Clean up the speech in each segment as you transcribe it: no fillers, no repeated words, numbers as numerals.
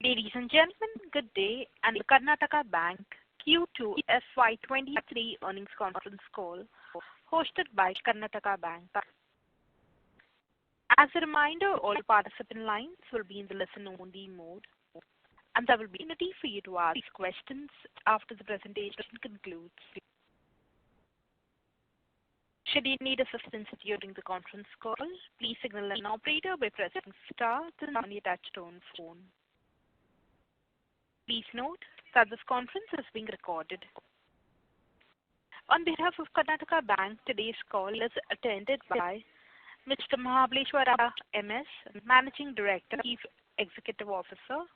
Ladies and gentlemen, good day, and the Karnataka Bank Q2 FY23 earnings conference call hosted by Karnataka Bank. As a reminder, all participant lines will be in the listen-only mode, and there will be an opportunity for you to ask questions after the presentation concludes. Should you need assistance during the conference call, please signal an operator by pressing star then on your touchtone phone. Please note that this conference is being recorded. On behalf of Karnataka Bank, today's call is attended by Mr. Mahabaleshwara MS, Managing Director, Chief Executive Officer,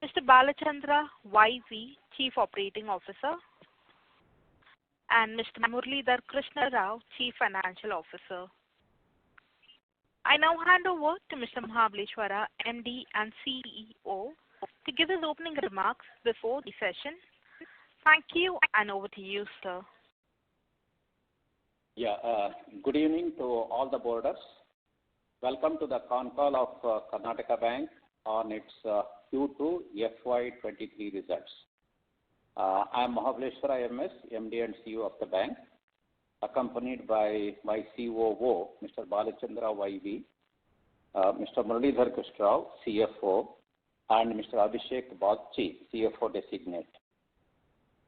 Mr. Balachandra YV, Chief Operating Officer, and Mr. Muralidhar Krishna Rao, Chief Financial Officer. I now hand over to Mr. Mahabaleshwara, MD and CEO, to give his opening remarks before the session. Thank you, and over to you, sir. Good evening to all the boarders. Welcome to the Concall of Karnataka Bank on its Q2 FY23 results. I am Mahabaleshwara MS, MD and CEO of the bank, accompanied by my COO, Mr. Balachandra YV, Mr. Muralidhar Krishna Rao, CFO, and Mr. Abhishek Bagchi, CFO designate.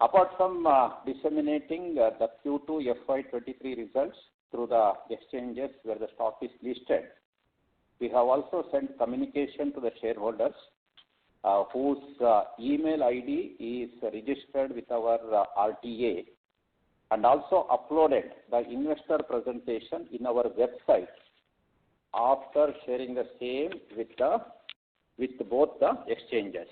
Apart from disseminating the Q2 FY23 results through the exchanges where the stock is listed, we have also sent communication to the shareholders whose email ID is registered with our RTA, and also uploaded the investor presentation in our website after sharing the same with both the exchanges.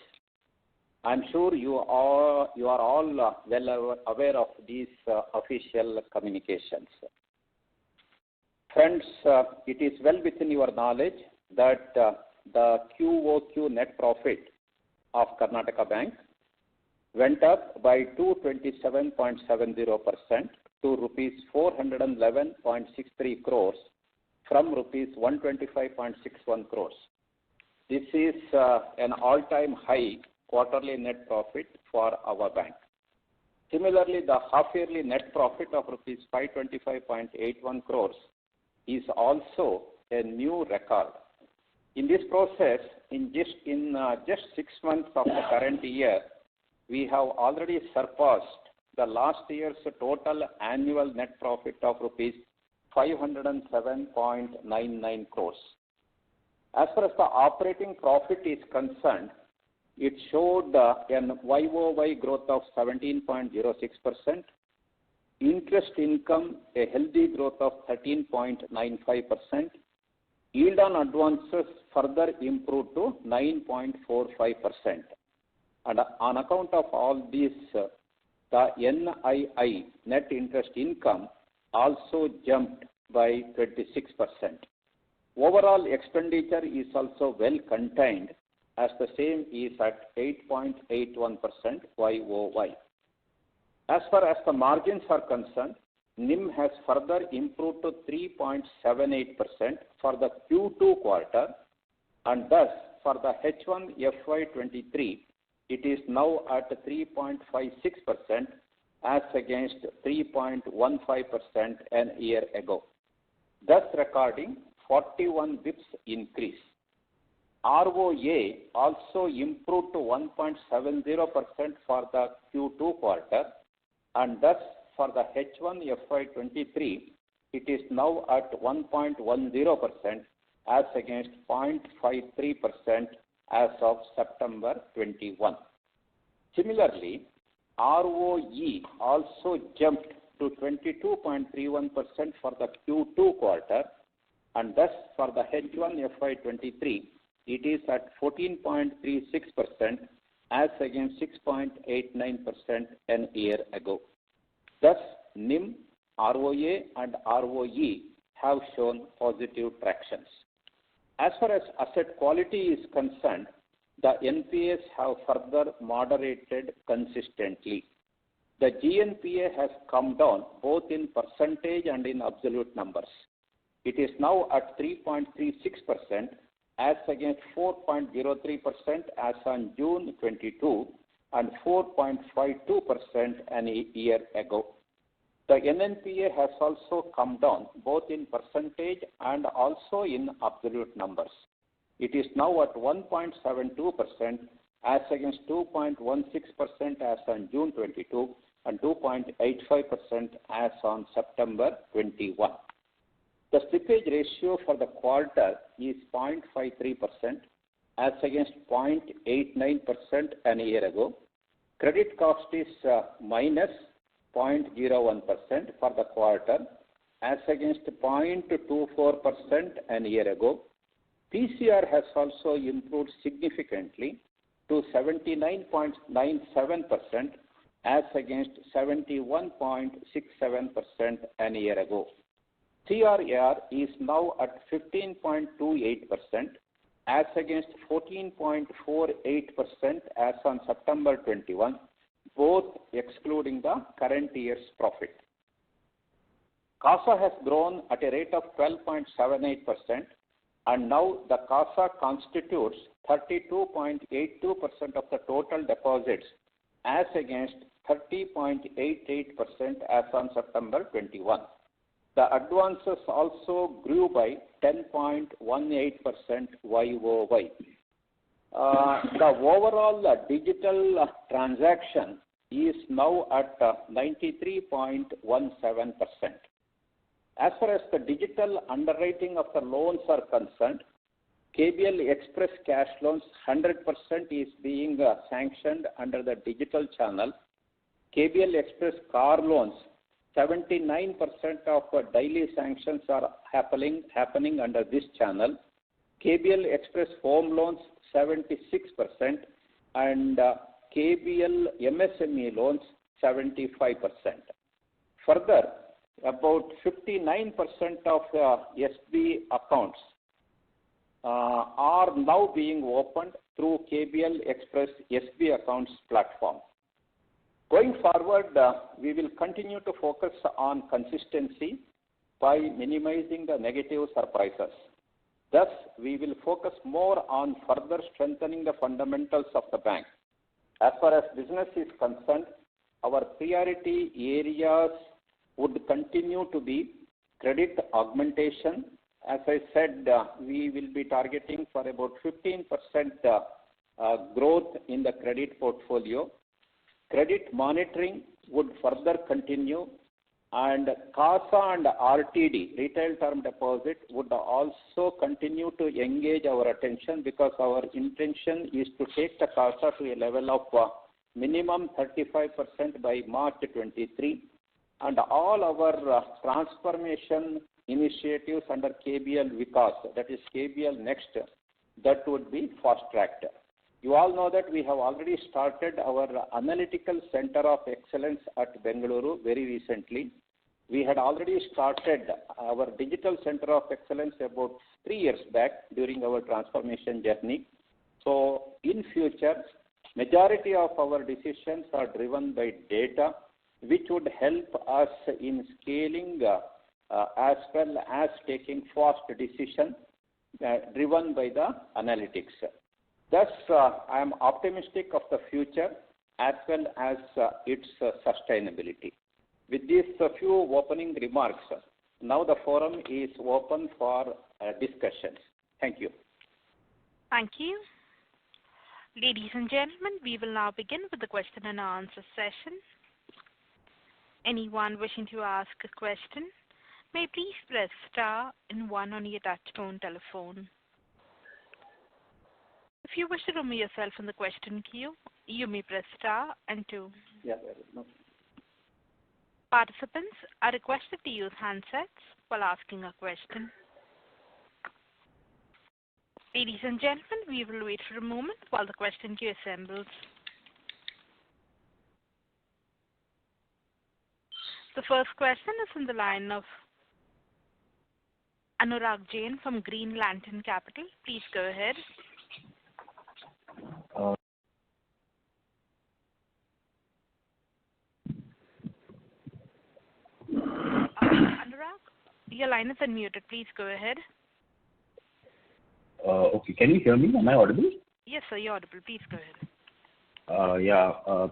I am sure you are all well aware of these official communications. Friends, it is well within your knowledge that the QOQ net profit of Karnataka Bank went up by 227.70% to rupees 411.63 crores from rupees 125.61 crores. This is an all-time high quarterly net profit for our bank. Similarly, the half-yearly net profit of rupees 525.81 crores is also a new record. In this process, in just 6 months of the current year, we have already surpassed the last year's total annual net profit of rupees 507.99 crores. As far as the operating profit is concerned, it showed an YOY growth of 17.06%, interest income a healthy growth of 13.95%, yield on advances further improved to 9.45%. And on account of all this, the NII, net interest income, also jumped by 26%. Overall expenditure is also well contained, as the same is at 8.81% YOY. As far as the margins are concerned, NIM has further improved to 3.78% for the Q2 quarter, and thus for the H1 FY23, it is now at 3.56% as against 3.15% a year ago, thus recording 41 bps increase. ROA also improved to 1.70% for the Q2 quarter, and thus for the H1 FY23, it is now at 1.10% as against 0.53% as of September 21. Similarly, ROE also jumped to 22.31% for the Q2 quarter, and thus for the H1 FY23, it is at 14.36% as against 6.89% a year ago. Thus, NIM, ROA and ROE have shown positive tractions. As far as asset quality is concerned, the NPAs have further moderated consistently. The GNPA has come down both in percentage and in absolute numbers. It is now at 3.36% as against 4.03% as on June 22 and 4.52% a year ago. The NNPA has also come down both in percentage and also in absolute numbers. It is now at 1.72% as against 2.16% as on June 22 and 2.85% as on September 21. The slippage ratio for the quarter is 0.53% as against 0.89% a year ago. Credit cost is minus 0.01% for the quarter as against 0.24% a year ago. PCR has also improved significantly to 79.97% as against 71.67% a year ago. CRAR is now at 15.28% as against 14.48% as on September 21, both excluding the current year's profit. CASA has grown at a rate of 12.78%, and now the CASA constitutes 32.82% of the total deposits as against 30.88% as on September 21. The advances also grew by 10.18% YOY. The overall digital transaction is now at 93.17%. As far as the digital underwriting of the loans are concerned, KBL Express Cash Loans 100% is being sanctioned under the digital channel. KBL Express Car Loans, 79% of daily sanctions are happening under this channel. KBL Express Home Loans, 76%, and KBL MSME Loans, 75%. Further, about 59% of SB accounts are now being opened through KBL Express SB Accounts platform. Going forward, we will continue to focus on consistency by minimizing the negative surprises. Thus, we will focus more on further strengthening the fundamentals of the bank. As far as business is concerned, our priority areas would continue to be credit augmentation. As I said, we will be targeting for about 15% growth in the credit portfolio. Credit monitoring would further continue, and CASA and RTD, retail term deposit, would also continue to engage our attention because our intention is to take the CASA to a level of minimum 35% by March 23, and all our transformation initiatives under KBL Vikas, that is KBL Next, that would be fast-tracked. You all know that we have already started our analytical center of excellence at Bengaluru very recently. We had already started our digital center of excellence about 3 years back during our transformation journey. So in future, majority of our decisions are driven by data, which would help us in scaling as well as taking fast decisions driven by the analytics. Thus, I am optimistic of the future as well as its sustainability. With these few opening remarks, now the forum is open for discussions. Thank you. Thank you. Ladies and gentlemen, we will now begin with the question and answer session. Anyone wishing to ask a question may please press star and 1 on your touchtone telephone. If you wish to remove yourself from the question queue, you may press star and 2. Yeah, Participants are requested to use handsets while asking a question. Ladies and gentlemen, we will wait for a moment while the question queue assembles. The first question is from the line of Anurag Jain from Green Lantern Capital. Please go ahead. Anurag, your line is unmuted. Please go ahead. Okay, can you hear me? Am I audible? Yes, sir, you're audible. Please go ahead.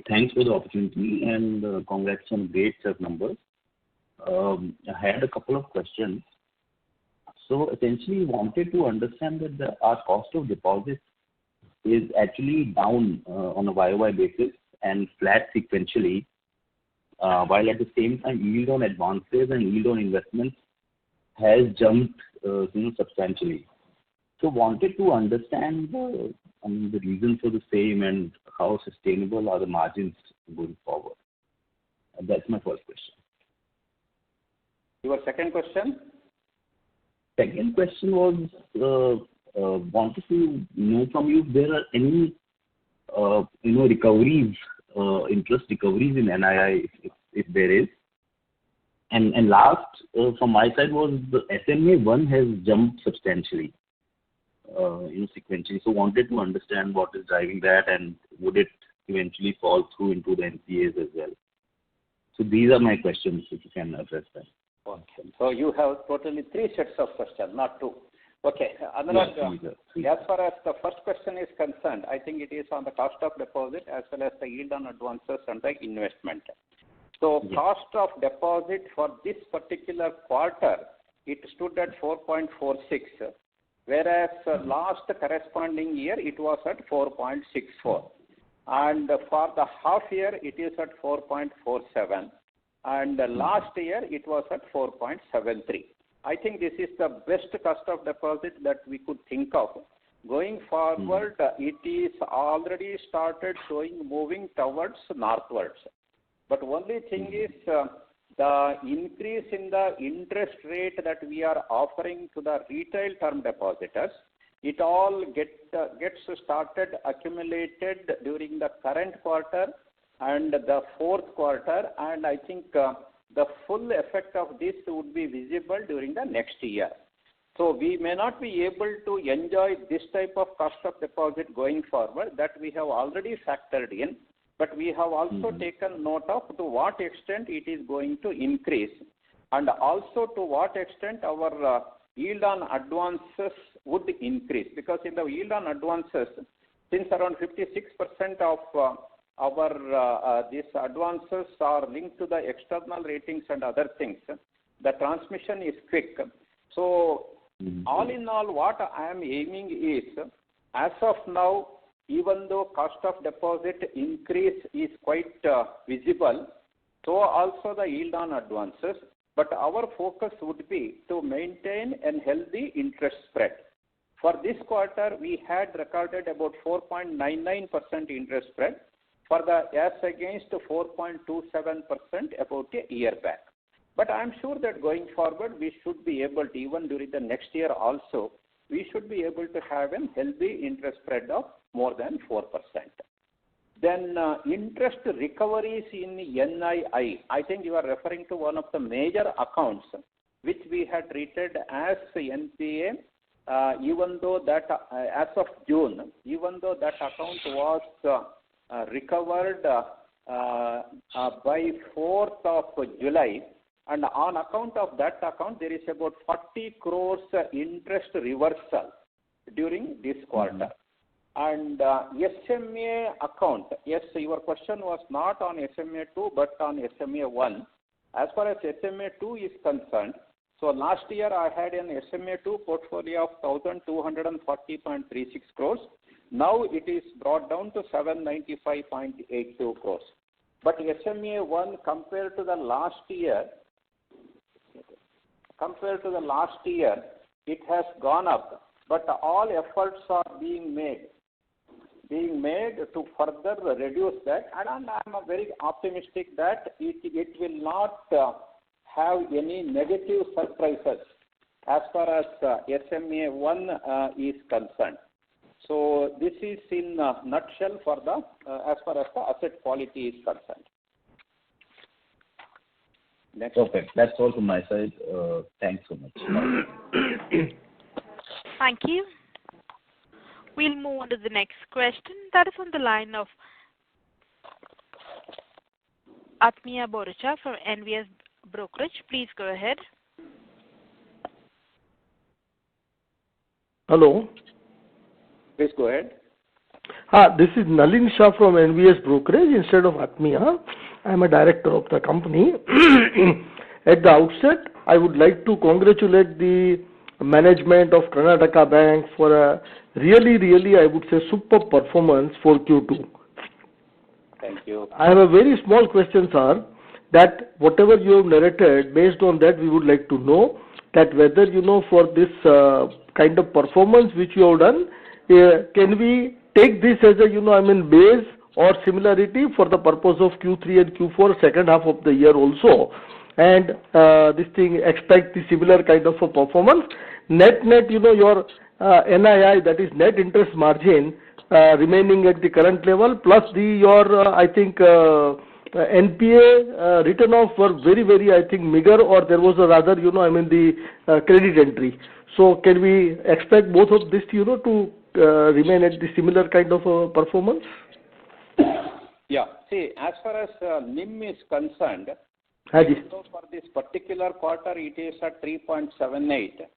Thanks for the opportunity and congrats on great set of numbers. I had a couple of questions. So essentially, wanted to understand that our cost of deposits is actually down on a YOY basis and flat sequentially, while at the same time yield on advances and yield on investments has jumped substantially. So wanted to understand the reason for the same and how sustainable are the margins going forward. That's my first question. Your second question? Second question was, wanted to know from you if there are any, recoveries, interest recoveries in NII, if there is. And last, from my side was the SMA 1 has jumped substantially, sequentially. So wanted to understand what is driving that and would it eventually fall through into the NPAs as well. So these are my questions, if you can address them. Okay. So you have totally 3 sets of questions, not 2. Okay. Anurag, as far as the first question is concerned, I think it is on the cost of deposit as well as the yield on advances and the investment. So cost of deposit for this particular quarter, it stood at 4.46, whereas last corresponding year it was at 4.64. And for the half year it is at 4.47. And last year it was at 4.73. I think this is the best cost of deposit that we could think of. Going forward, it is already started moving towards northwards. But only thing is the increase in the interest rate that we are offering to the retail term depositors, it all gets started accumulated during the current quarter and the fourth quarter, and I think the full effect of this would be visible during the next year. So we may not be able to enjoy this type of cost of deposit going forward, that we have already factored in, but we have also taken note of to what extent it is going to increase and also to what extent our yield on advances would increase, because in the yield on advances, since around 56% of these advances are linked to the external ratings and other things, the transmission is quick. So all in all, what I am aiming is, as of now, even though cost of deposit increase is quite visible, so also the yield on advances, but our focus would be to maintain a healthy interest spread. For this quarter, we had recorded about 4.99% interest spread, for the as against 4.27% about a year back. But I am sure that going forward, we should be able to, even during the next year also, we should be able to have a healthy interest spread of more than 4%. Then interest recoveries in NII, I think you are referring to one of the major accounts which we had treated as NPA, even though that as of June, even though that account was recovered by 4th of July, and on account of that account, there is about 40 crores interest reversal during this quarter. And SMA account, yes, your question was not on SMA 2 but on SMA 1. As far as SMA 2 is concerned, so last year I had an SMA 2 portfolio of 1,240.36 crores. Now it is brought down to 795.82 crores. But SMA 1 compared to the last year, it has gone up. But all efforts are being made to further reduce that, and I am very optimistic that it will not have any negative surprises as far as SMA 1 is concerned. So this is in a nutshell for the as far as the asset quality is concerned. Next. Perfect. That's all from my side. Thanks so much. Thank you. We'll move on to the next question. That is on the line of Atmiya Borucha from NVS Brokerage. Please go ahead. Hello. Please go ahead. This is Nalin Shah from NVS Brokerage instead of Atmiya. I am a director of the company. At the outset, I would like to congratulate the management of Karnataka Bank for a really, I would say, superb performance for Q2. Thank you. I have a very small question, sir, that whatever you have narrated, based on that, we would like to know that whether, for this kind of performance which you have done, can we take this as a, base or similarity for the purpose of Q3 and Q4, second half of the year also, and this thing expect the similar kind of a performance. Net, your NII, that is net interest margin, remaining at the current level, plus your I think NPA written off were very, I think, meager, or there was a rather, the credit entry. So can we expect both of this, to remain at the similar kind of performance? Yeah. See, as far as NIM is concerned, so for this particular quarter, it is at 3.78.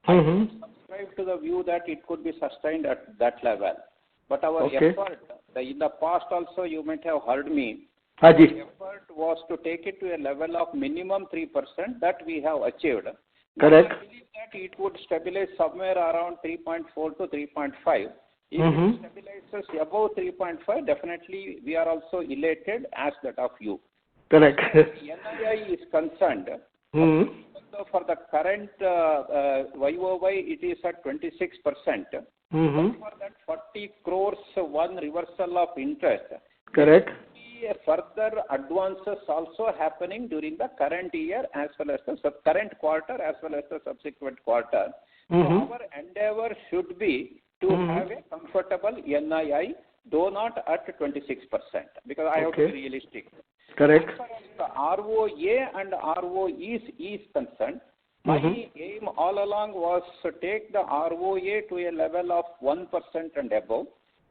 I subscribe to the view that it could be sustained at that level. But our effort, in the past also, you might have heard me, our effort was to take it to a level of minimum 3% that we have achieved. Correct. I believe that it would stabilize somewhere around 3.4 to 3.5. If it stabilizes above 3.5, definitely we are also elated as that of you. Correct. As NII is concerned, so for the current YOY, it is at 26%. For that 40 crores, one reversal of interest. Correct. Further advances also happening during the current year as well as the current quarter as well as the subsequent quarter. So our endeavor should be to have a comfortable NII, though not at 26%, because I have to be realistic. Correct. As far as the ROA and ROEs is concerned, my aim all along was to take the ROA to a level of 1% and above.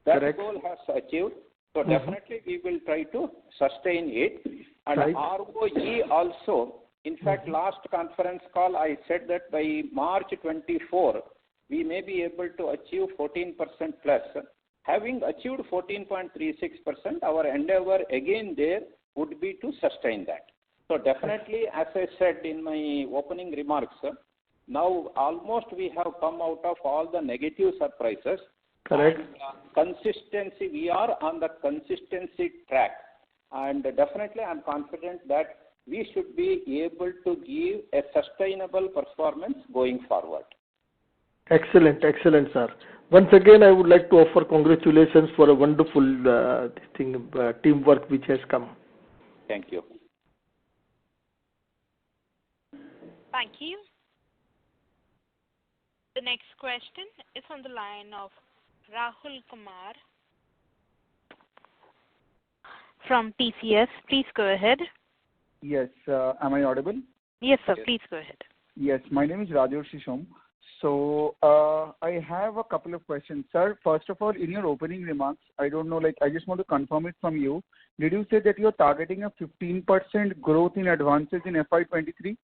That goal has achieved. So definitely we will try to sustain it. And ROE also, in fact, last conference call I said that by March 24, we may be able to achieve 14% plus. Having achieved 14.36%, our endeavor again there would be to sustain that. So definitely, as I said in my opening remarks, now almost we have come out of all the negative surprises. Correct. Consistency, we are on the consistency track. And definitely I am confident that we should be able to give a sustainable performance going forward. Excellent, sir. Once again, I would like to offer congratulations for a wonderful teamwork which has come. Thank you. Thank you. The next question is on the line of Rahul Kumar from TCS. Please go ahead. Yes. Am I audible? Yes, sir. Please go ahead. Yes. My name is Rajesh Shishom. So I have a couple of questions. Sir, first of all, in your opening remarks, I don't know, I just want to confirm it from you. Did you say that you're targeting a 15% growth in advances in FY23?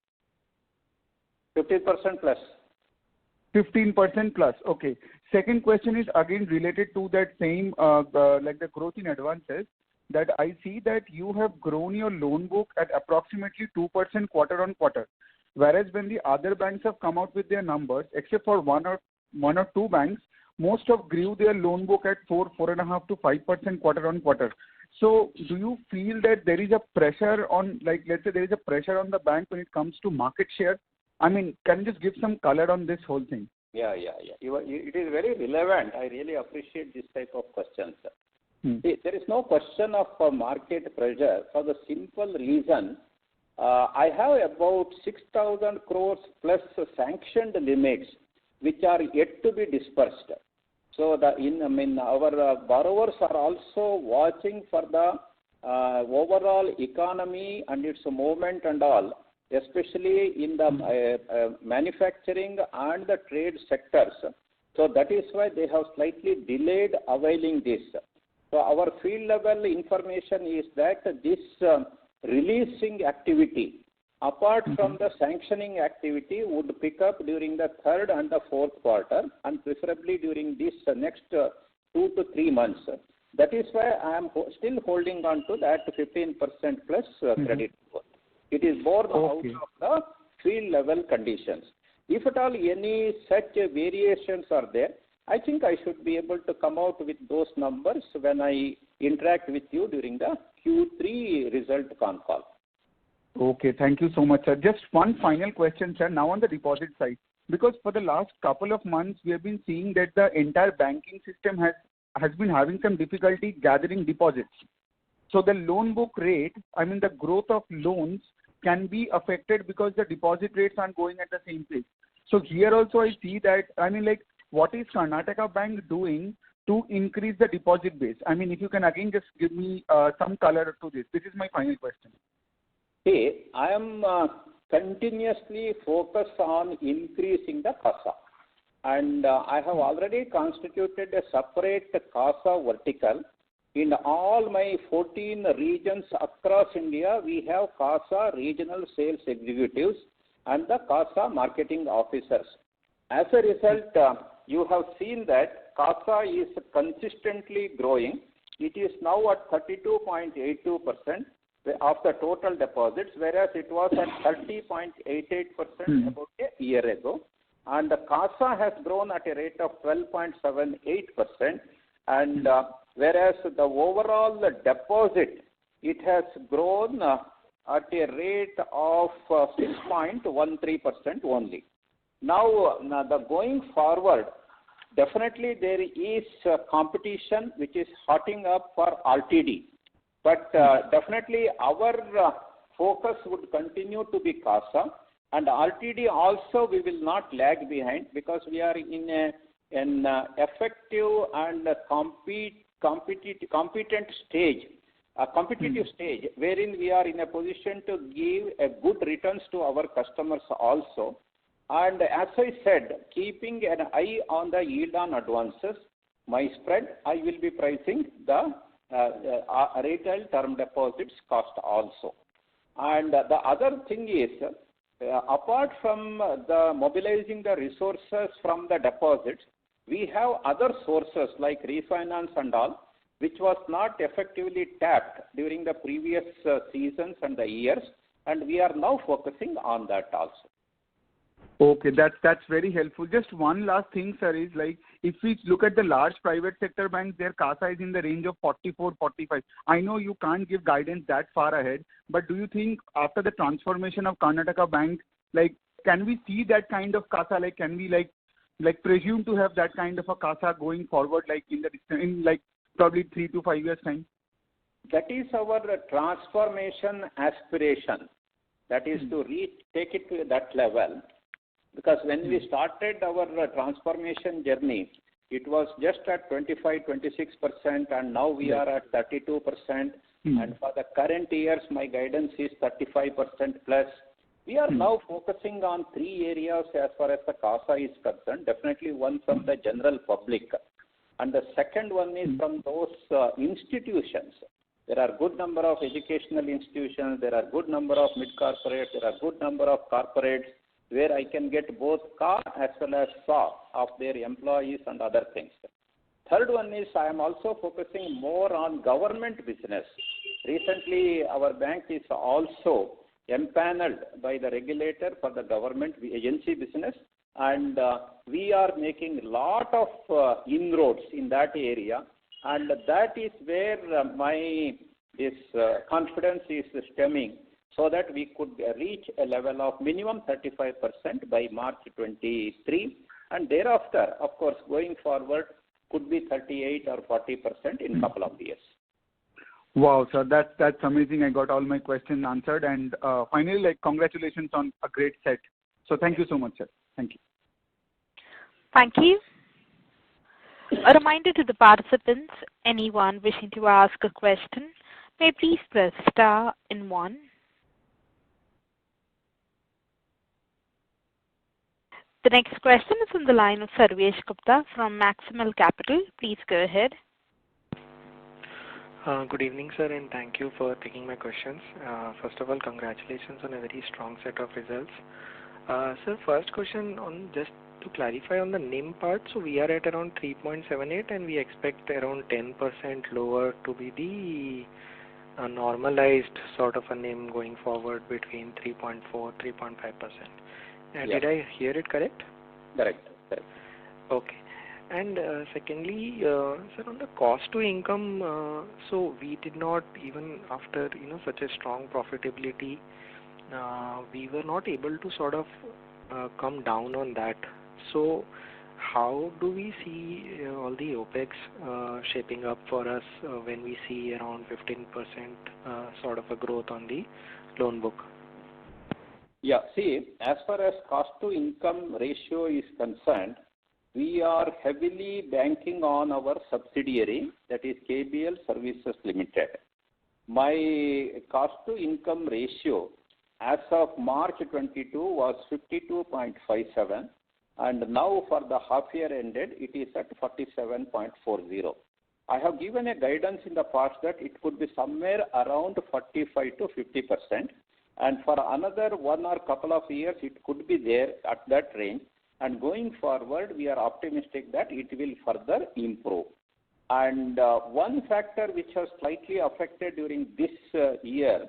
15% plus. 15% plus. Okay. Second question is again related to that same, the growth in advances, that I see that you have grown your loan book at approximately 2% quarter on quarter. Whereas when the other banks have come out with their numbers, except for one or two banks, most have grew their loan book at 4.5% to 5% quarter on quarter. So do you feel that there is a pressure on, let's say there is a pressure on the bank when it comes to market share? I mean, can you just give some color on this whole thing? Yeah. It is very relevant. I really appreciate this type of questions. See, there is no question of market pressure for the simple reason I have about 6,000 crores plus sanctioned limits which are yet to be dispersed. So our borrowers are also watching for the overall economy and its movement and all, especially in the manufacturing and the trade sectors. So that is why they have slightly delayed availing this. So our field level information is that this releasing activity Apart from the sanctioning activity would pick up during the third and the fourth quarter, and preferably during this next 2 to 3 months. That is why I am still holding on to that 15% plus credit growth. It is born out of the field level conditions. If at all any such variations are there, I think I should be able to come out with those numbers when I interact with you during the Q3 result con call. Okay, thank you so much, sir. Just one final question, sir. Now on the deposit side, because for the last couple of months we have been seeing that the entire banking system has been having some difficulty gathering deposits. So the loan book rate, I mean the growth of loans can be affected because the deposit rates aren't going at the same pace. So here also I see that, I mean like what is Karnataka Bank doing to increase the deposit base? I mean if you can again just give me some color to this. This is my final question. Hey, I am continuously focused on increasing the CASA. And I have already constituted a separate CASA vertical. In all my 14 regions across India, we have CASA regional sales executives and the CASA marketing officers. As a result, you have seen that CASA is consistently growing. It is now at 32.82% of the total deposits, whereas it was at 30.88% about a year ago. And the CASA has grown at a rate of 12.78%, and whereas the overall deposit, it has grown at a rate of 6.13% only. Now, the going forward, definitely there is competition which is hotting up for RTD. But definitely our focus would continue to be CASA, and RTD also we will not lag behind because we are in an effective and competent stage, a competitive stage wherein we are in a position to give a good returns to our customers also. And as I said, keeping an eye on the yield on advances, my spread, I will be pricing the retail term deposits cost also. And the other thing is, apart from the mobilizing the resources from the deposits, we have other sources like refinance and all, which was not effectively tapped during the previous seasons and the years, and we are now focusing on that also. Okay, that's very helpful. Just one last thing, sir, is like if we look at the large private sector banks, their CASA is in the range of 44, 45. I know you can't give guidance that far ahead, but do you think after the transformation of Karnataka Bank, like can we see that kind of CASA? Like can we like presume to have that kind of a CASA going forward, like in like probably 3 to 5 years time? That is our transformation aspiration. That is to take it to that level. Because when we started our transformation journey, it was just at 25-26%, and now we are at 32%. And for the current years, my guidance is 35% plus. We are now focusing on 3 areas as far as the CASA is concerned. Definitely one from the general public, and the second one is from those institutions. There are good number of educational institutions. There are good number of mid corporates. There are good number of corporates, where I can get both CA as well as SA of their employees and other things. Third one is I am also focusing more on government business. Recently, our bank is also empaneled by the regulator for the government agency business, and we are making a lot of inroads in that area, and that is where this confidence is stemming, so that we could reach a level of minimum 35% by March 23, and thereafter, of course, going forward, could be 38 or 40% in a couple of years. Wow, sir, that's amazing. I got all my questions answered, and finally, like congratulations on a great set. So thank you so much, sir. Thank you. Thank you. A reminder to the participants, anyone wishing to ask a question, may please press star and 1. The next question is on the line of Sarvesh Gupta from Maximal Capital. Please go ahead. Good evening, sir, and thank you for taking my questions. First of all, congratulations on a very strong set of results. Sir, first question on just to clarify on the NIM part. So we are at around 3.78 and we expect around 10% lower to be the normalized sort of a NIM going forward between 3.4, 3.5%. Did I hear it correct? Correct. Okay. And secondly, sir, on the cost to income, so we did not, even after such a strong profitability, we were not able to sort of come down on that. So how do we see all the OPEX shaping up for us when we see around 15% sort of a growth on the loan book? Yeah, see, as far as cost to income ratio is concerned, we are heavily banking on our subsidiary, that is KBL Services Limited. My cost to income ratio as of March 22 was 52.57, and now for the half year ended, it is at 47.40. I have given a guidance in the past that it could be somewhere around 45 to 50%, and for another one or couple of years, it could be there at that range. And going forward, we are optimistic that it will further improve. And one factor which has slightly affected during this year,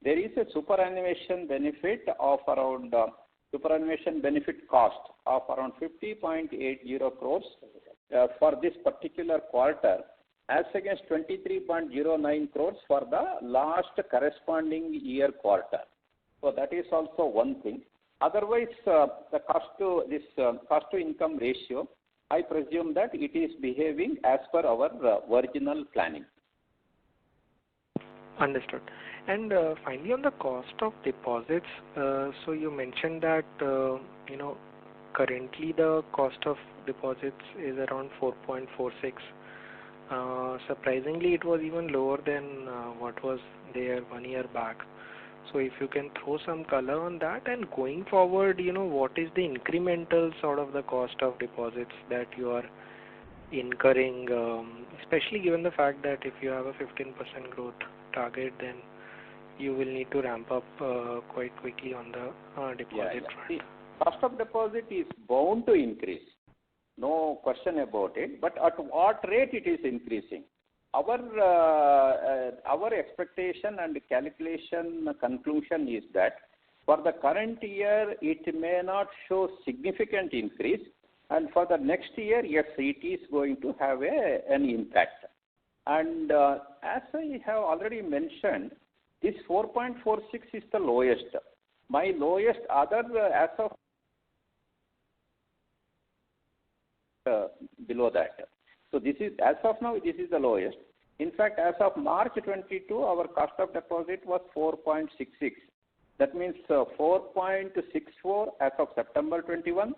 there is a superannuation benefit of around superannuation benefit cost of around 50.80 crores for this particular quarter, as against 23.09 crores for the last corresponding year quarter. So that is also one thing. Otherwise, the cost to income ratio, I presume that it is behaving as per our original planning. Understood. And finally, on the cost of deposits, so you mentioned that currently the cost of deposits is around 4.46. Surprisingly, it was even lower than what was there 1 year back. So if you can throw some color on that, and going forward, what is the incremental sort of the cost of deposits that you are incurring, especially given the fact that if you have a 15% growth target, then you will need to ramp up quite quickly on the deposit front. See, cost of deposit is bound to increase. No question about it. But at what rate it is increasing? Our expectation and calculation conclusion is that for the current year, it may not show significant increase, and for the next year, yes, it is going to have an impact. And as I have already mentioned, this 4.46 is the lowest. My lowest as of below that. So this is, as of now, this is the lowest. In fact, as of March 22, our cost of deposit was 4.66. That means 4.64 as of September 21,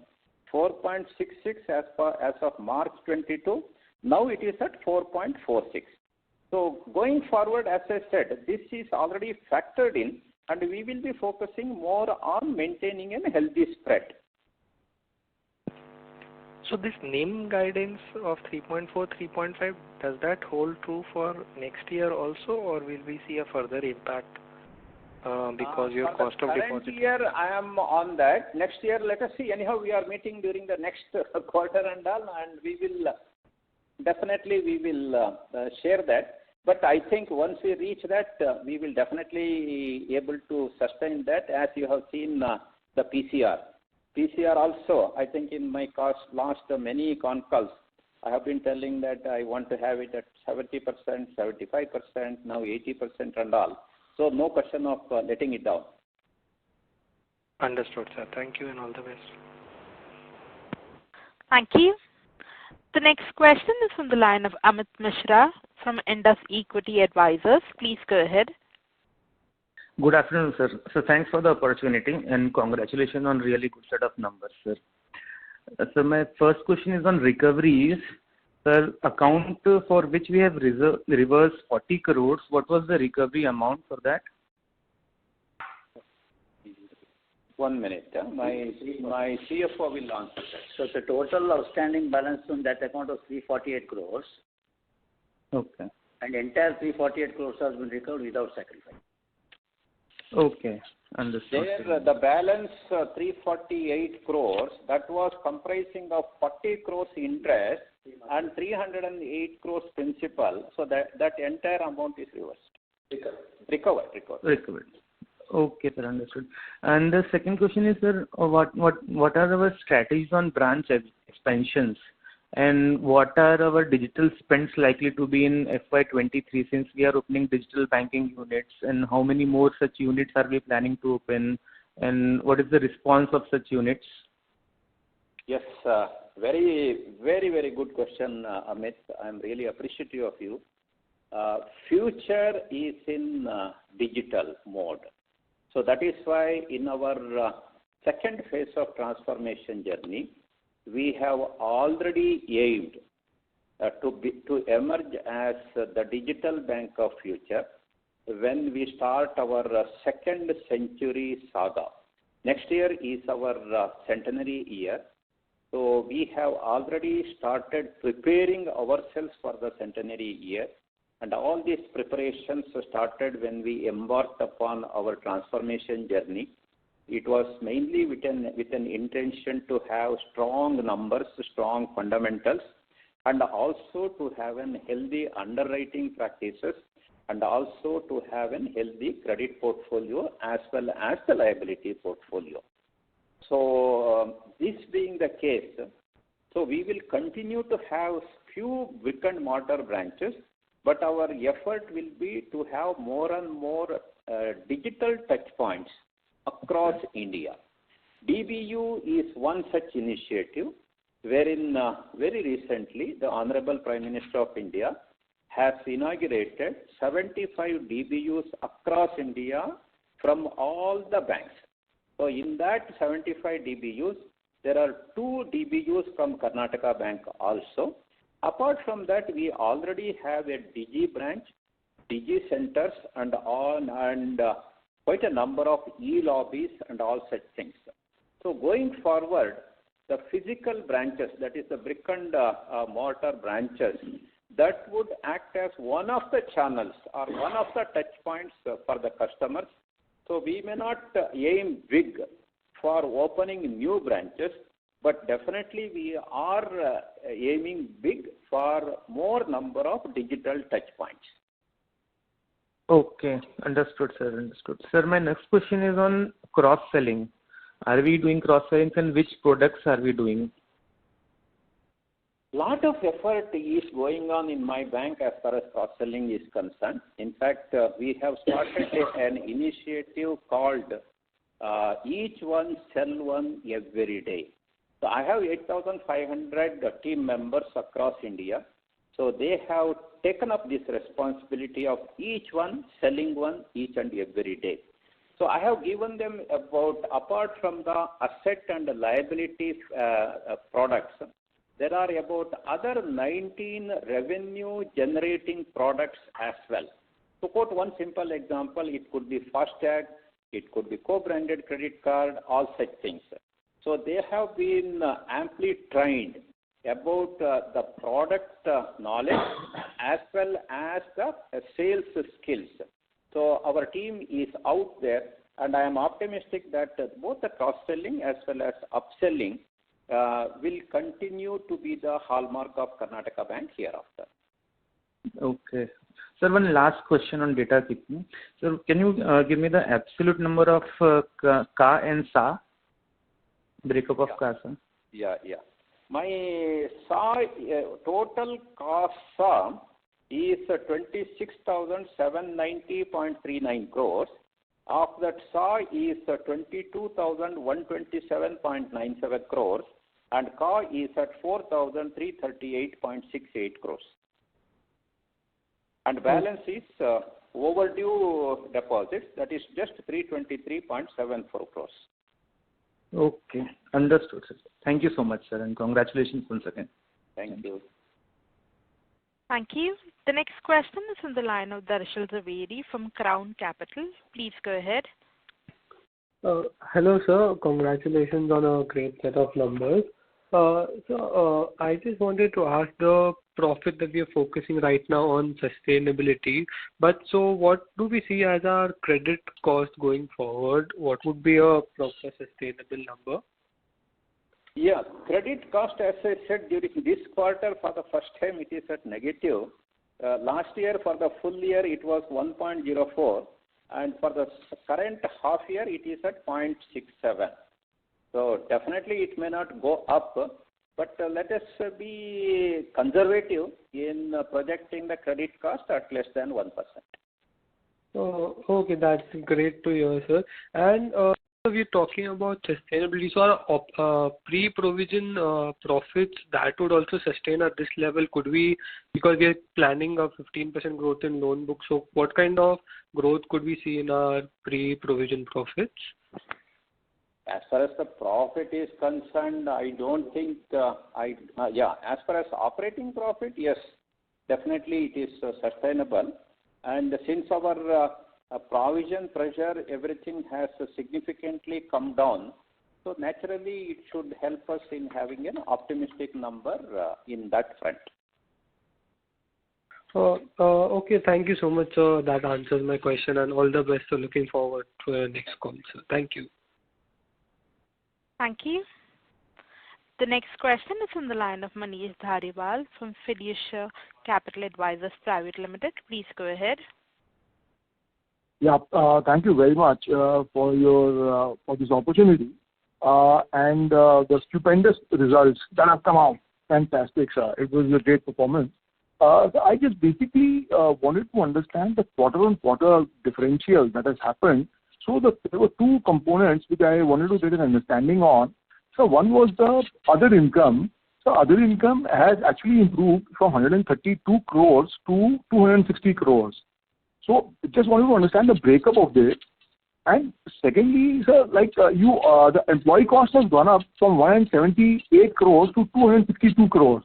4.66 as of March 22. Now it is at 4.46. So going forward, as I said, this is already factored in, and we will be focusing more on maintaining a healthy spread. So this NIM guidance of 3.4, 3.5, does that hold true for next year also, or will we see a further impact because your cost of deposit? Current year, I am on that. Next year, let us see. Anyhow, we are meeting during the next quarter and all, and we will share that. But I think once we reach that, we will definitely able to sustain that, as you have seen the PCR. PCR also, I think in my last many Concalls, I have been telling that I want to have it at 70%, 75%, now 80% and all. So no question of letting it down. Understood, sir. Thank you and all the best. Thank you. The next question is from the line of Amit Mishra from Indus Equity Advisors. Please go ahead. Good afternoon, sir. So thanks for the opportunity and congratulations on really good set of numbers, sir. So my first question is on recoveries. Sir, account for which we have reversed 40 crores, what was the recovery amount for that? 1 minute. My CFO will answer that. So the total outstanding balance on that account was 348 crores. Okay. and entire 348 crores has been recovered without sacrifice. Okay, understood. There, the balance 348 crores, that was comprising of 40 crores interest and 308 crores principal. So that entire amount is reversed. Recovered. Okay, sir, understood. And the second question is, sir, what are our strategies on branch expansions, and what are our digital spends likely to be in FY23, since we are opening digital banking units, and how many more such units are we planning to open, and what is the response of such units? Yes, very good question, Amit. I'm really appreciative of you. Future is in digital mode. So that is why in our second phase of transformation journey, we have already aimed to emerge as the digital bank of future when we start our second century saga. Next year is our centenary year. So we have already started preparing ourselves for the centenary year. And all these preparations started when we embarked upon our transformation journey. It was mainly with an intention to have strong numbers, strong fundamentals, and also to have a healthy underwriting practices, and also to have a healthy credit portfolio as well as the liability portfolio. So this being the case, so we will continue to have few brick and mortar branches, but our effort will be to have more and more digital touch points across India. DBU is one such initiative wherein very recently the Honorable Prime Minister of India has inaugurated 75 DBUs across India from all the banks. So in that 75 DBUs, there are 2 DBUs from Karnataka Bank also. Apart from that, we already have a Digi branch, Digi centers, and quite a number of e-lobbies and all such things. So going forward, the physical branches, that is the brick and mortar branches, that would act as one of the channels or one of the touch points for the customers. So we may not aim big for opening new branches, but definitely we are aiming big for more number of digital touch points. Okay, understood, sir. Understood. Sir, my next question is on cross-selling. Are we doing cross-selling, and which products are we doing? Lot of effort is going on in my bank as far as cross-selling is concerned. In fact, we have started an initiative called Each One Sell One Every Day. So I have 8,500 team members across India. So they have taken up this responsibility of each one selling one each and every day. So I have given them apart from the asset and liability products, there are about other 19 revenue generating products as well. To quote one simple example, it could be FASTag, it could be co-branded credit card, all such things. So they have been amply trained about the product knowledge as well as the sales skills. So our team is out there, and I am optimistic that both the cross-selling as well as upselling will continue to be the hallmark of Karnataka Bank hereafter. Okay. Sir, one last question on data keeping. So can you give me the absolute number of Ka and Sa? Breakup of CASA. Yeah. My SA, total CASA is 26,790.39 crores. Of that, SA is 22,127.97 crores, and CA is at 4,338.68 crores. And balance is overdue deposits, that is just 323.74 crores. Okay, understood, sir. Thank you so much, sir, and congratulations once again. Thank you. Thank you. The next question is on the line of Darshil Zaveri from Crown Capital. Please go ahead. Hello, sir. Congratulations on a great set of numbers. I just wanted to ask the profit that we are focusing right now on sustainability. But so what do we see as our credit cost going forward? What would be a proper sustainable number? Yeah, credit cost, as I said, during this quarter, for the first time, it is at negative. Last year, for the full year, it was 1.04, and for the current half year, it is at 0.67. So definitely, it may not go up, but let us be conservative in projecting the credit cost at less than 1%. Oh, okay, that's great to hear, sir. And we're talking about sustainability. So our pre-provision profits, that would also sustain at this level. Could we, because we are planning a 15% growth in loan book, so what kind of growth could we see in our pre-provision profits? As far as the profit is concerned, I don't think, as far as operating profit, yes, definitely it is sustainable. And since our provision pressure, everything has significantly come down. So naturally, it should help us in having an optimistic number in that front. Okay, thank you so much, sir. That answers my question, and all the best. So looking forward to the next call, sir. Thank you. Thank you. The next question is from the line of Manish Dhariwal from Fiducia Capital Advisors Private Limited. Please go ahead. Yeah, thank you very much for this opportunity and the stupendous results that have come out. Fantastic, sir. It was a great performance. So I just basically wanted to understand the quarter-on-quarter differential that has happened. So there were two components which I wanted to get an understanding on. So one was the other income. So other income has actually improved from 132 crores to 260 crores. So just wanted to understand the breakup of this. And secondly, sir, the employee cost has gone up from 178 crores to 262 crores.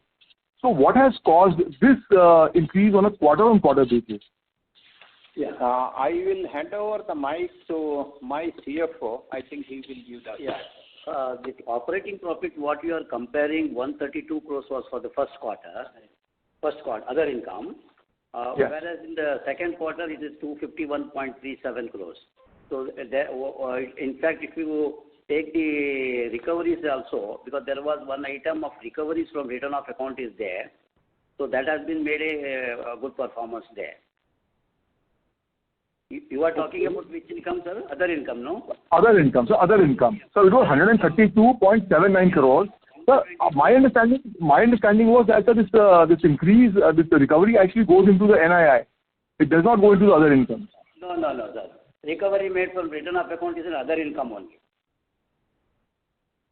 So what has caused this increase on a quarter-on-quarter basis? Yeah, I will hand over the mic to my CFO. I think he will give that. Yeah. The operating profit, what you are comparing, 132 crores was for the first quarter, other income. Whereas in the second quarter, it is 251.37 crores. So, in fact, if you take the recoveries also, because there was one item of recoveries from return of account is there, so that has been made a good performance there. You are talking about which income, sir? Other income, no? Other income. So other income. So it was 132.79 crores. Sir, my understanding was that this increase, this recovery actually goes into the NII. It does not go into the other income. No, sir. Recovery made from return of account is an other income only.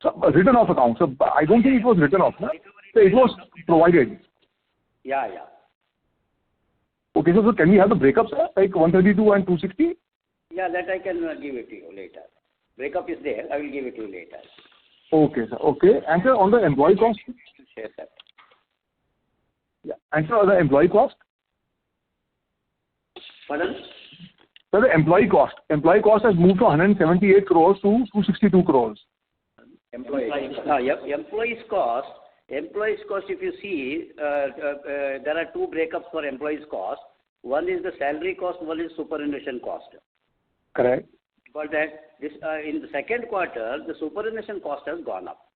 So return of account. So I don't think it was written off. No? So it was provided. Yeah. Okay, so can we have the breakup, sir? Like 132 and 260? Yeah, that I can give it to you later. Breakup is there. I will give it to you later. Okay, sir. Okay. And sir, on the employee cost? Share that. Yeah. And sir, on the employee cost? Pardon? Sir, the employee cost. Employee cost has moved from 178 crores to 262 crores. Employees cost, if you see, there are two breakups for employees cost. One is the salary cost, one is superannuation cost. Correct. But in the second quarter, the superannuation cost has gone up.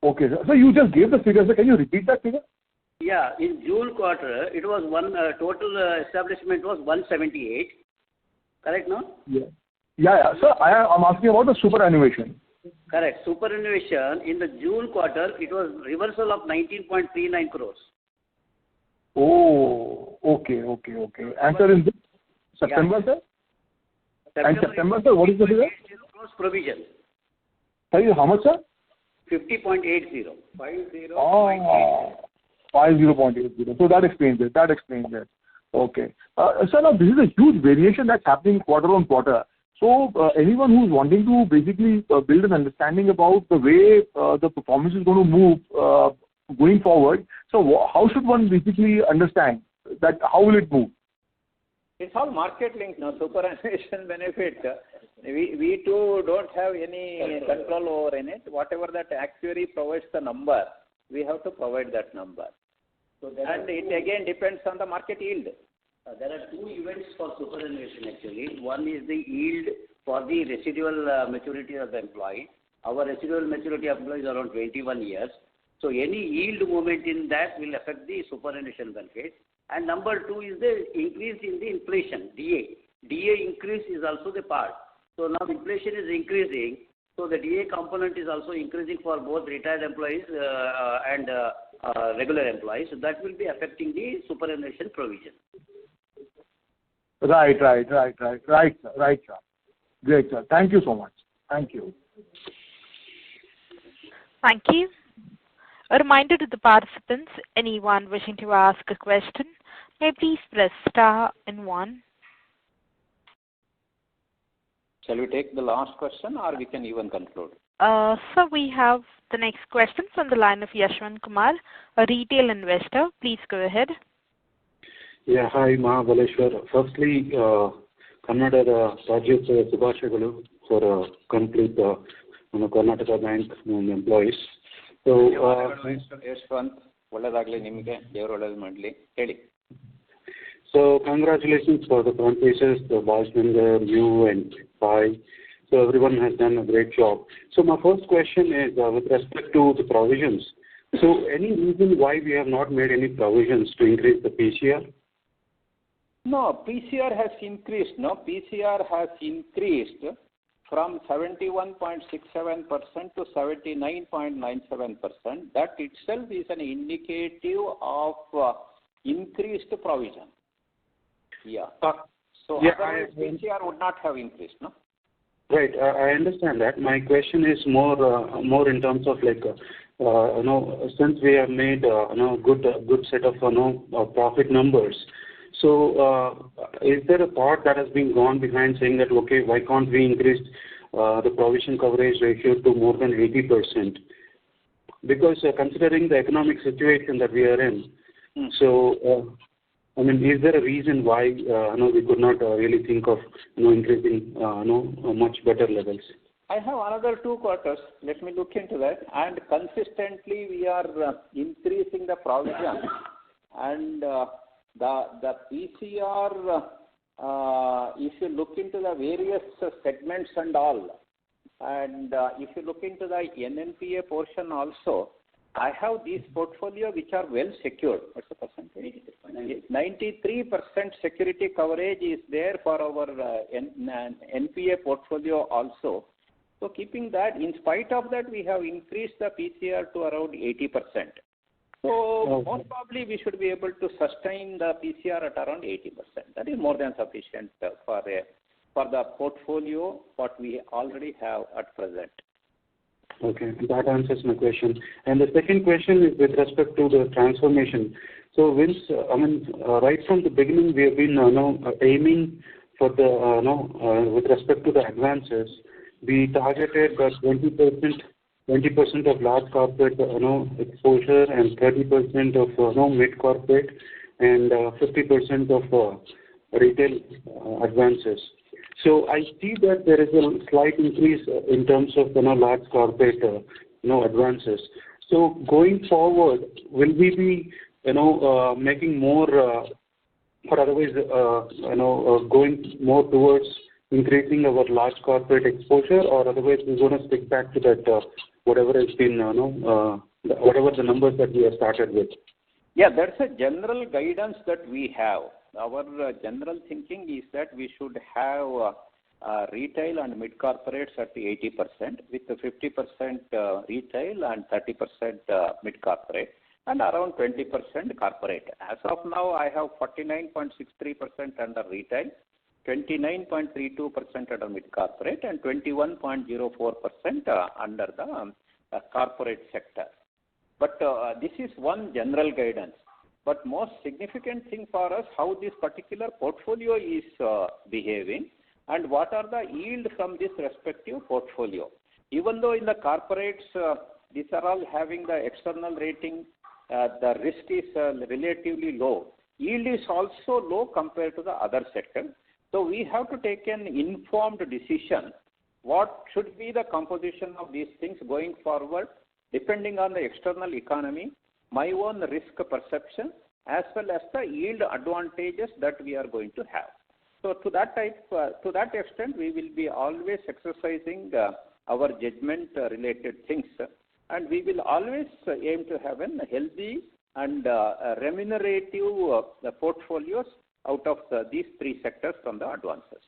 Okay, sir. So you just gave the figure, sir. Can you repeat that figure? Yeah, in June quarter, it was total establishment was 178. Correct, no? Yeah. Sir, I'm asking about the superannuation. Correct. Superannuation, in the June quarter, it was reversal of 19.39 crores. Oh, okay. And sir, in September, sir? September, sir, what is the figure? 50.80 crores provision. Sorry, how much, sir? 50.80. 50.80. So that explains it. Okay. Sir, now this is a huge variation that's happening quarter on quarter. So anyone who's wanting to basically build an understanding about the way the performance is going to move going forward, so how should one basically understand that? How will it move? It's all market linked now. Superannuation benefit. We too don't have any control over in it. Whatever that actuary provides the number, we have to provide that number. So and it again depends on the market yield. There are two events for superannuation actually. One is the yield for the residual maturity of the employee. Our residual maturity of employee is around 21 years. So any yield movement in that will affect the superannuation benefit. And number two is the increase in the inflation, DA. DA increase is also the part. So now inflation is increasing. So the DA component is also increasing for both retired employees and regular employees. So that will be affecting the superannuation provision. Right, sir. Great, sir. Thank you so much. Thank you. Thank you. A reminder to the participants, anyone wishing to ask a question, may please press star and 1. Shall we take the last question or we can even conclude? So we have the next question from the line of Yashwant Kumar, a retail investor. Please go ahead. Yeah, hi, Mahabaleshwar. Firstly, Kannada Rajya Subhashagalu for complete Karnataka Bank employees. So, Yashwant, ಒಳ್ಳೆದಾಗಲಿ ನಿಮಗೆ ದೇವರು ಒಳ್ಳೆದು ಮಾಡಲಿ ಹೇಳಿ. So congratulations for the franchises, Bajnagar, you and Pai. So everyone has done a great job. So my first question is with respect to the provisions. So any reason why we have not made any provisions to increase the PCR? No, PCR has increased. No, PCR has increased from 71.67% to 79.97%. That itself is an indicative of increased provision. Yeah. So otherwise PCR would not have increased, no? Right. I understand that. My question is more in terms of like, since we have made good set of profit numbers. So is there a thought that has been gone behind saying that okay, why can't we increase the provision coverage ratio to more than 80%? Because considering the economic situation that we are in, so. I mean, is there a reason why we could not really think of increasing much better levels? I have another 2 quarters. Let me look into that. And consistently, we are increasing the provision. And the PCR, if you look into the various segments and all, and if you look into the NNPA portion also, I have these portfolio which are well secured. What's the percentage? 93% security coverage is there for our NPA portfolio also. So keeping that, in spite of that, we have increased the PCR to around 80%. So most probably we should be able to sustain the PCR at around 80%. That is more than sufficient for the portfolio what we already have at present. Okay, that answers my question. And the second question is with respect to the transformation. So, Vince, right from the beginning, we have been aiming for the with respect to the advances. We targeted that 20% of large corporate exposure and 30% of mid corporate and 50% of retail advances. So I see that there is a slight increase in terms of large corporate advances. So going forward, will we be making more or otherwise going more towards increasing our large corporate exposure, or otherwise we're going to stick back to that whatever has been whatever the numbers that we have started with? Yeah, that's a general guidance that we have. Our general thinking is that we should have retail and mid corporates at 80%, with 50% retail and 30% mid corporate, and around 20% corporate. As of now, I have 49.63% under retail, 29.32% under mid corporate, and 21.04% under the corporate sector. But this is one general guidance. But most significant thing for us, how this particular portfolio is behaving and what are the yield from this respective portfolio. Even though in the corporates, these are all having the external rating, the risk is relatively low. Yield is also low compared to the other sector. So we have to take an informed decision. What should be the composition of these things going forward, depending on the external economy, my own risk perception, as well as the yield advantages that we are going to have. So to that extent, we will be always exercising our judgment-related things, and we will always aim to have a healthy and remunerative portfolios out of these three sectors from the advances.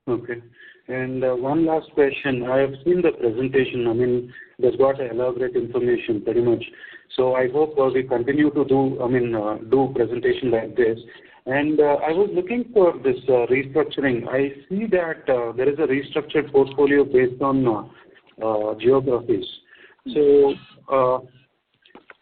Okay. And one last question. I have seen the presentation. I mean, there's got elaborate information pretty much. So I hope we continue to do presentation like this. And I was looking for this restructuring. I see that there is a restructured portfolio based on geographies. So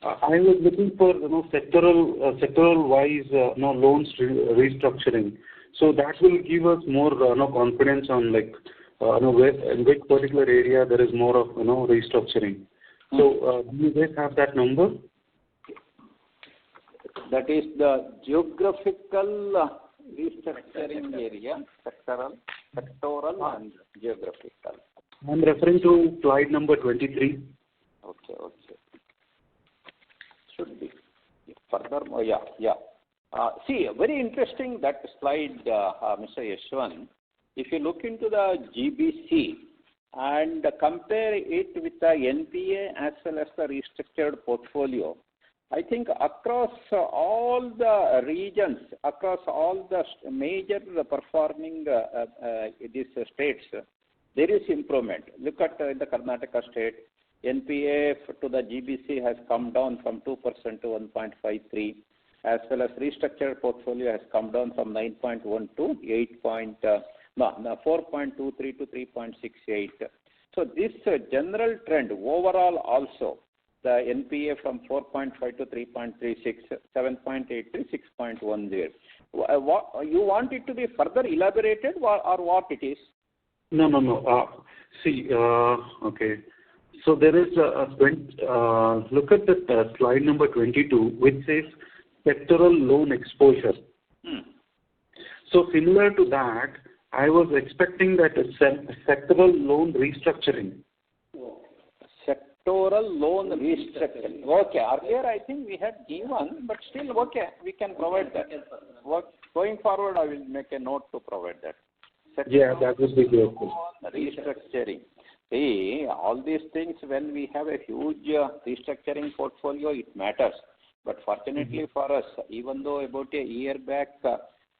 I was looking for sectoral wise loans restructuring. So that will give us more confidence on in which particular area there is more of restructuring. So do you guys have that number? That is the geographical restructuring area, sectoral and geographical. I'm referring to slide number 23. Okay. Should be. Furthermore, yeah. See, very interesting that slide, Mr. Yashwan. If you look into the GBC and compare it with the NPA as well as the restructured portfolio, I think across all the regions, across all the major performing these states, there is improvement. Look at the Karnataka state. NPA to the GBC has come down from 2% to 1.53. As well as restructured portfolio has come down from 9.1 to 4.23 to 3.68. So this general trend overall also, the NPA from 4.5 to 3.36, 7.8 to 6.10. You want it to be further elaborated or what it is? No. Okay. So there is look at the slide number 22, which says sectoral loan exposure. So similar to that, I was expecting that a sectoral loan restructuring. Sectoral loan restructuring. Okay, earlier I think we had given, but still okay, we can provide that. Going forward, I will make a note to provide that. Yeah, that would be great. Restructuring. See, all these things, when we have a huge restructuring portfolio, it matters. But fortunately for us, even though about a year back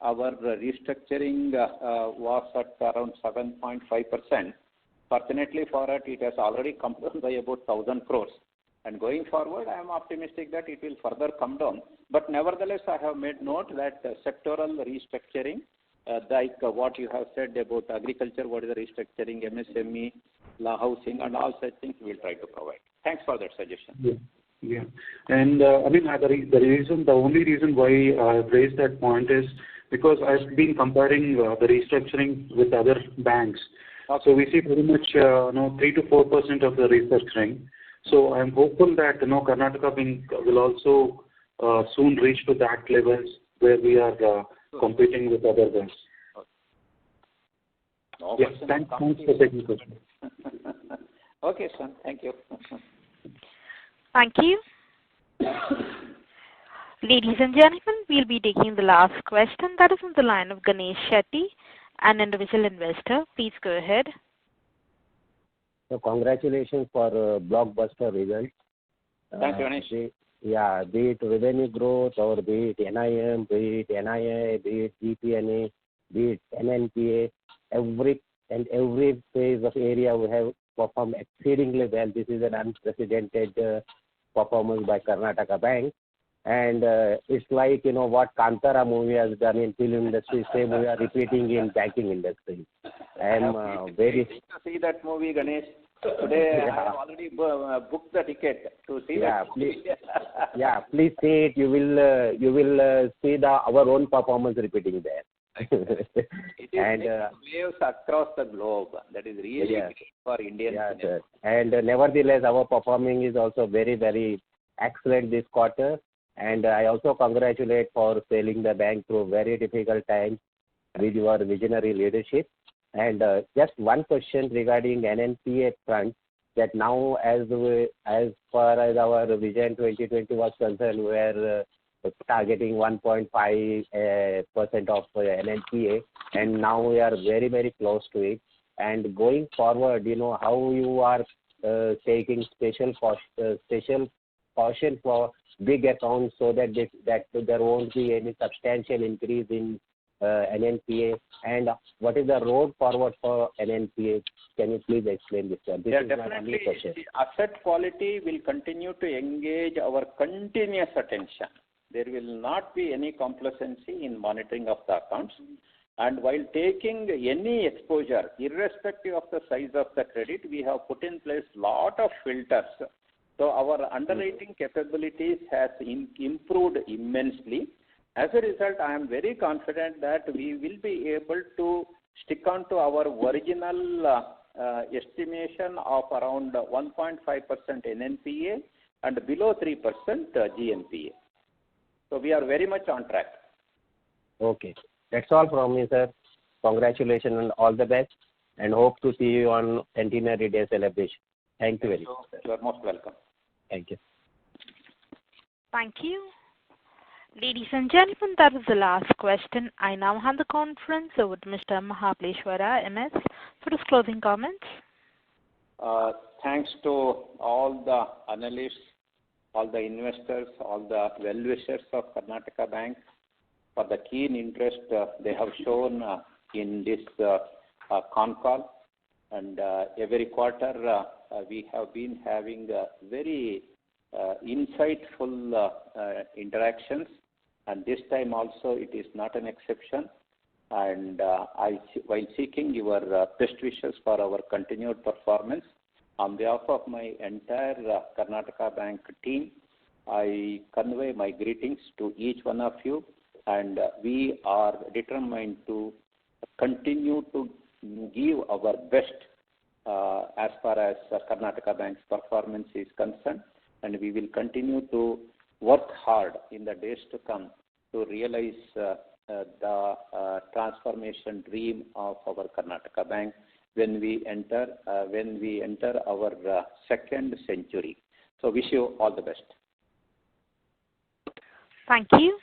our restructuring was at around 7.5%, fortunately for us it has already come down by about 1,000 crores. And going forward, I am optimistic that it will further come down. But nevertheless, I have made note that sectoral restructuring, like what you have said about agriculture, what is the restructuring, MSME, housing, and all such things we will try to provide. Thanks for that suggestion. Yeah. And the only reason why I've raised that point is because I've been comparing the restructuring with other banks. Okay. So we see pretty much 3 to 4% of the restructuring. So I'm hopeful that Karnataka will also soon reach to that levels where we are competing with other banks. Okay. Yes, thanks for taking the question. Okay, sir. Thank you. Thank you. Ladies and gentlemen, we'll be taking the last question. That is on the line of Ganesh Shetty, an individual investor. Please go ahead. So congratulations for blockbuster results. Thank you, Ganesh. Be it revenue growth or be it NIM, be it NIA, be it GPNA, be it NNPA, every phase of area we have performed exceedingly well. This is an unprecedented performance by Karnataka Bank. And it's like, what Kantara movie has done in film industry, same we are repeating in banking industry. I am very... to see that movie, Ganesh. Today I have already booked the ticket to see that movie. Please see it. You will see our own performance repeating there. It is waves across the globe. That is really great for Indian cinema. Sir. And nevertheless, our performing is also very, very excellent this quarter. And I also congratulate for sailing the bank through very difficult times. with your visionary leadership. And just one question regarding NNPA front, that now as far as our Vision 2020 was concerned, we are targeting 1.5% of NNPA, and now we are very, very close to it. And going forward, how you are taking special caution for big accounts so that there won't be any substantial increase in NNPA, and what is the road forward for NNPA? Can you please explain this, sir? This is my only question. The asset quality will continue to engage our continuous attention. There will not be any complacency in monitoring of the accounts. And while taking any exposure, irrespective of the size of the credit, we have put in place lot of filters. So our underwriting capabilities has improved immensely. As a result, I am very confident that we will be able to stick on to our original estimation of around 1.5% NNPA and below 3% GNPA. So we are very much on track. Okay. That's all from me, sir. Congratulations and all the best, and hope to see you on Centenary Day celebration. Thank you very much, sir. You are most welcome. Thank you. Thank you. Ladies and gentlemen, that was the last question. I now hand the conference over to Mr. Mahabaleshwara, MS, for his closing comments. Thanks to all the analysts, all the investors, all the well-wishers of Karnataka Bank for the keen interest they have shown in this Concall. And every quarter we have been having very insightful interactions, and this time also it is not an exception. And while seeking your best wishes for our continued performance, on behalf of my entire Karnataka Bank team, I convey my greetings to each one of you, and we are determined to continue to give our best as far as Karnataka Bank's performance is concerned, and we will continue to work hard in the days to come to realize the transformation dream of our Karnataka Bank when we enter our second century. So wish you all the best. Thank you.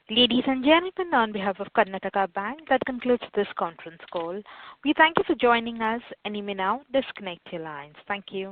Ladies and gentlemen, on behalf of Karnataka Bank, that concludes this conference call. We thank you for joining us, and you may now disconnect your lines. Thank you.